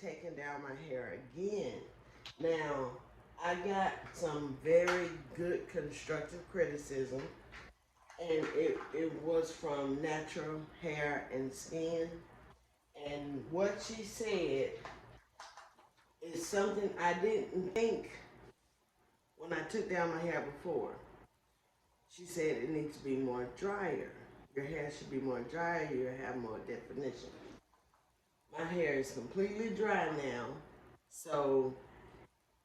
taking down my hair again. Now, I got some very good constructive criticism, and it was from Natural Hair and Skin. And what she said is something I didn't think when I took down my hair before. She said it needs to be more drier. Your hair should be more drier, you'll have more definition. My hair is completely dry now, so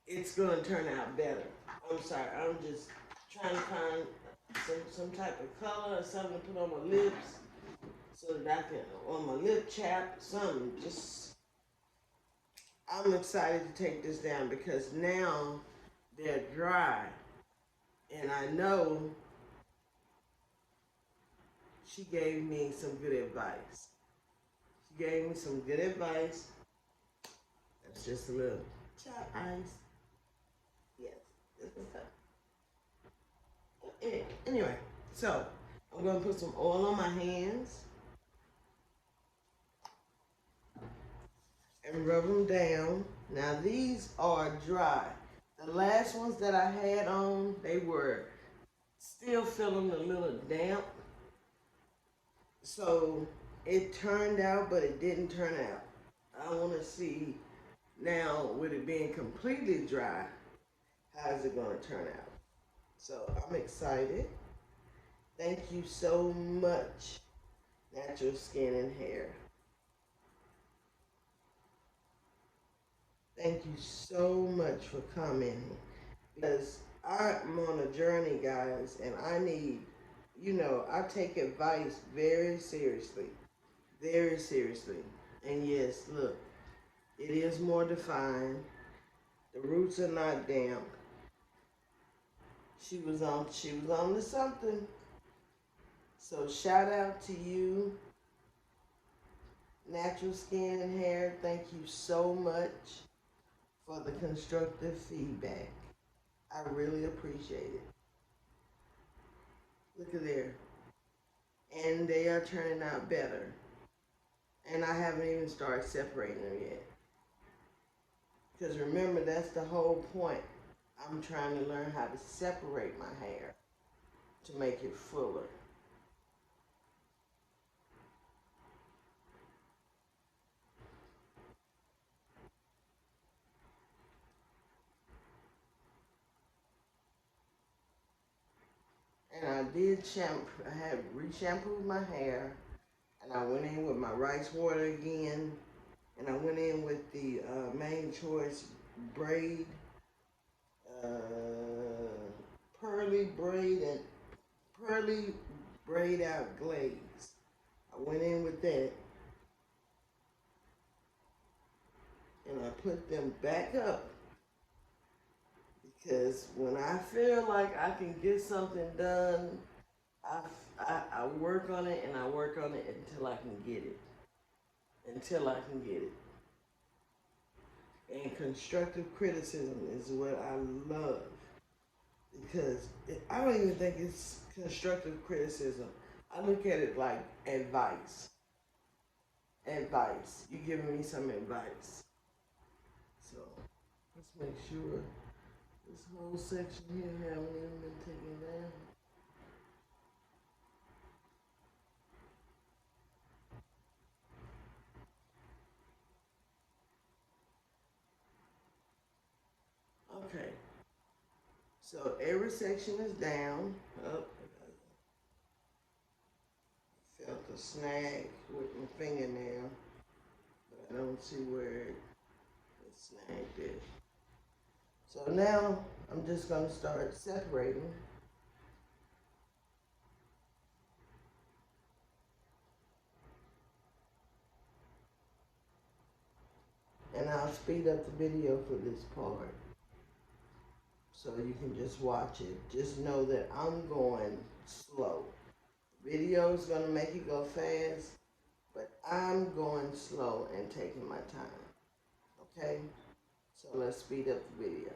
it's going to turn out better. I'm sorry, I'm just trying to find some type of color or something to put on my lips so that I can, on my lip chap, something. Just, I'm excited to take this down because now they're dry, and I know she gave me some good advice. She gave me some good advice. That's just a little chop ice. Yes, this is tough. Anyway, so I'm gonna put some oil on my hands and rub them down. Now these are dry. The last ones that I had on, they were still feeling a little damp. So it turned out, but it didn't turn out. I want to see now, with it being completely dry, how is it going to turn out? So I'm excited. Thank you so much, Natural Skin and Hair. Thank you so much for commenting, because I'm on a journey, guys, and I need, you know, I take advice very seriously. Very seriously. And yes, look, it is more defined. The roots are not damp. She was on to something. So shout out to you, Natural Skin and Hair. Thank you so much for the constructive feedback. I really appreciate it. Look at there. And they are turning out better. And I haven't even started separating them yet. Because remember, that's the whole point. I'm trying to learn how to separate my hair to make it fuller. And I did shampoo, I had re-shampooed my hair, and I went in with my rice water again, and I went in with the Main Choice Braid, Pearly Braid, and Pearly Braid Out Glaze. I went in with that, and I put them back up. Because when I feel like I can get something done, I work on it, and I work on it until I can get it. Until I can get it. And constructive criticism is what I love. Because I don't even think it's constructive criticism. I look at it like advice. Advice. You're giving me some advice. So, let's make sure this whole section here haven't even been taken down. Okay. So every section is down. Oh, I felt a snag with my fingernail, but I don't see where it snagged it. So now I'm just going to start separating. And I'll speed up the video for this part, so you can just watch it. Just know that I'm going slow. Video is going to make it go fast, but I'm going slow and taking my time. Okay? So let's speed up the video.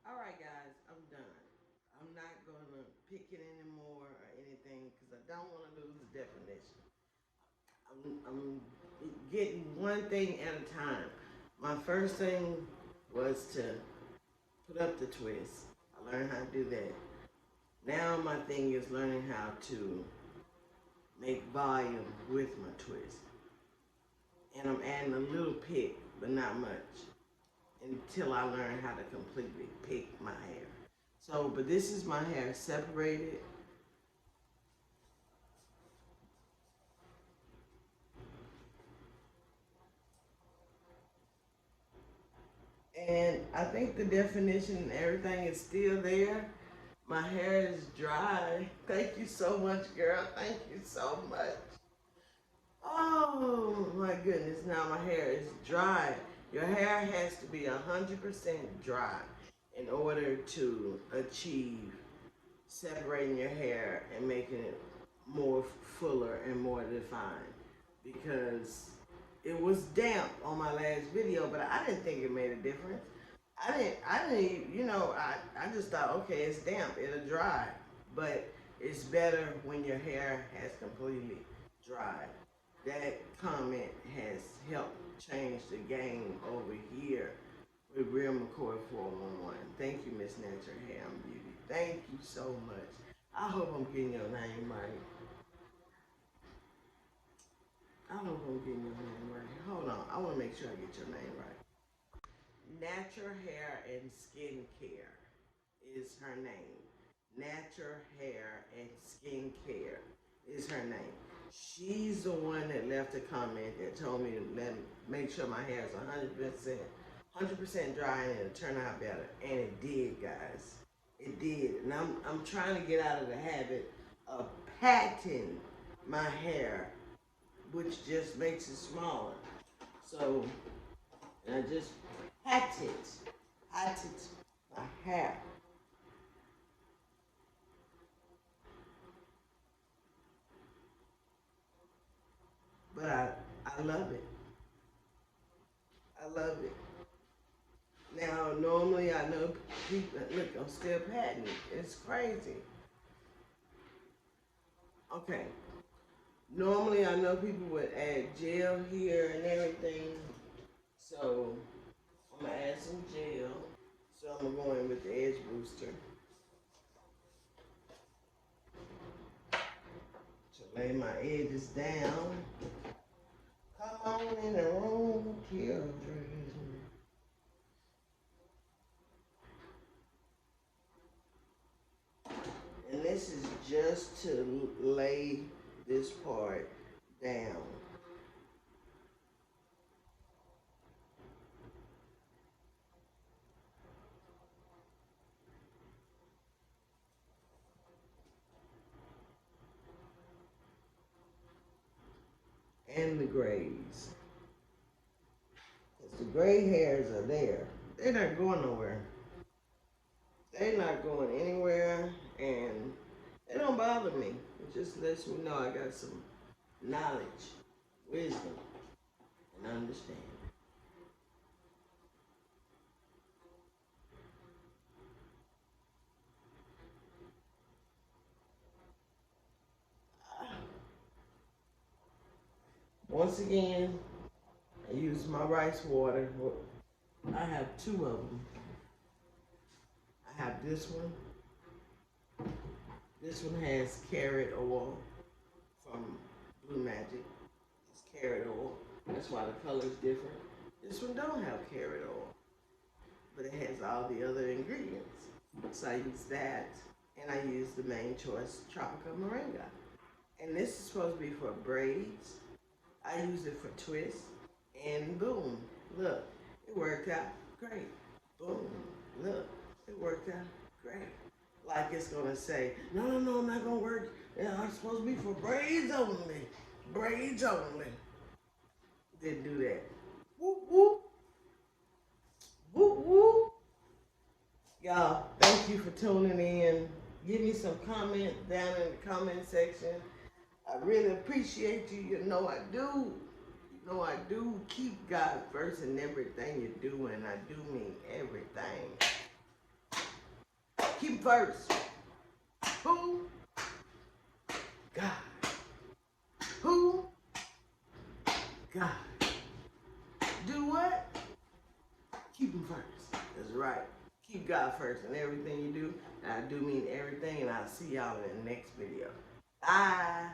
Alright guys, I'm done. I'm not gonna pick it anymore or anything because I don't want to lose the definition. I'm getting one thing at a time. My first thing was to put up the twist. I learned how to do that. Now my thing is learning how to make volume with my twist. And I'm adding a little pick, but not much, until I learn how to completely pick my hair. So, but this is my hair separated. And I think the definition and everything is still there. My hair is dry. Thank you so much, girl. Thank you so much. Oh my goodness, now my hair is dry. Your hair has to be 100% dry in order to achieve separating your hair and making it more fuller and more defined. Because it was damp on my last video, but I didn't think it made a difference. I didn't, I just thought, okay, it's damp, it'll dry. But it's better when your hair has completely dried. That comment has helped change the game over here with Real McCoy 411. Thank you, Miss Natural Hair and Beauty. Thank you so much. I hope I'm getting your name right. I hope I'm getting your name right. Hold on, I want to make sure I get your name right. Natural Hair and Skincare is her name. Natural Hair and Skincare is her name. She's the one that left a comment that told me to make sure my hair is 100% dry and it'll turn out better. And it did, guys. It did. And I'm trying to get out of the habit of patting my hair, which just makes it smaller. So I just patted my hair. But I love it. I love it. Now, normally I know people, look, I'm still patting it. It's crazy. Okay. Normally I know people would add gel here and everything. So, I'm going to add some gel. So, I'm going to go in with the edge booster to lay my edges down. Come on in the room, children. And this is just to lay this part down. And the grays. Because the gray hairs are there. They're not going nowhere. They're not going anywhere, and they don't bother me. It just lets me know I got some knowledge, wisdom, and understanding. Once again, I use my rice water. I have two of them. I have this one. This one has carrot oil from Blue Magic. It's carrot oil. That's why the color is different. This one don't have carrot oil, but it has all the other ingredients. So I use that, and I use the Main Choice Tropical Moringa. And this is supposed to be for braids. I use it for twists, and boom, look, it worked out great. Boom, look, it worked out great. Like it's gonna say, no, no, no, I'm not gonna work. I'm supposed to be for braids only. Braids only. Didn't do that. Whoop, whoop. Whoop, whoop. Y'all, thank you for tuning in. Give me some comment down in the comment section. I really appreciate you. You know I do. You know I do. Keep God first in everything you do, and I do mean everything. Keep first. Who? God. Who? God. Do what? Keep him first. That's right. Keep God first in everything you do. And I do mean everything, and I'll see y'all in the next video. Bye.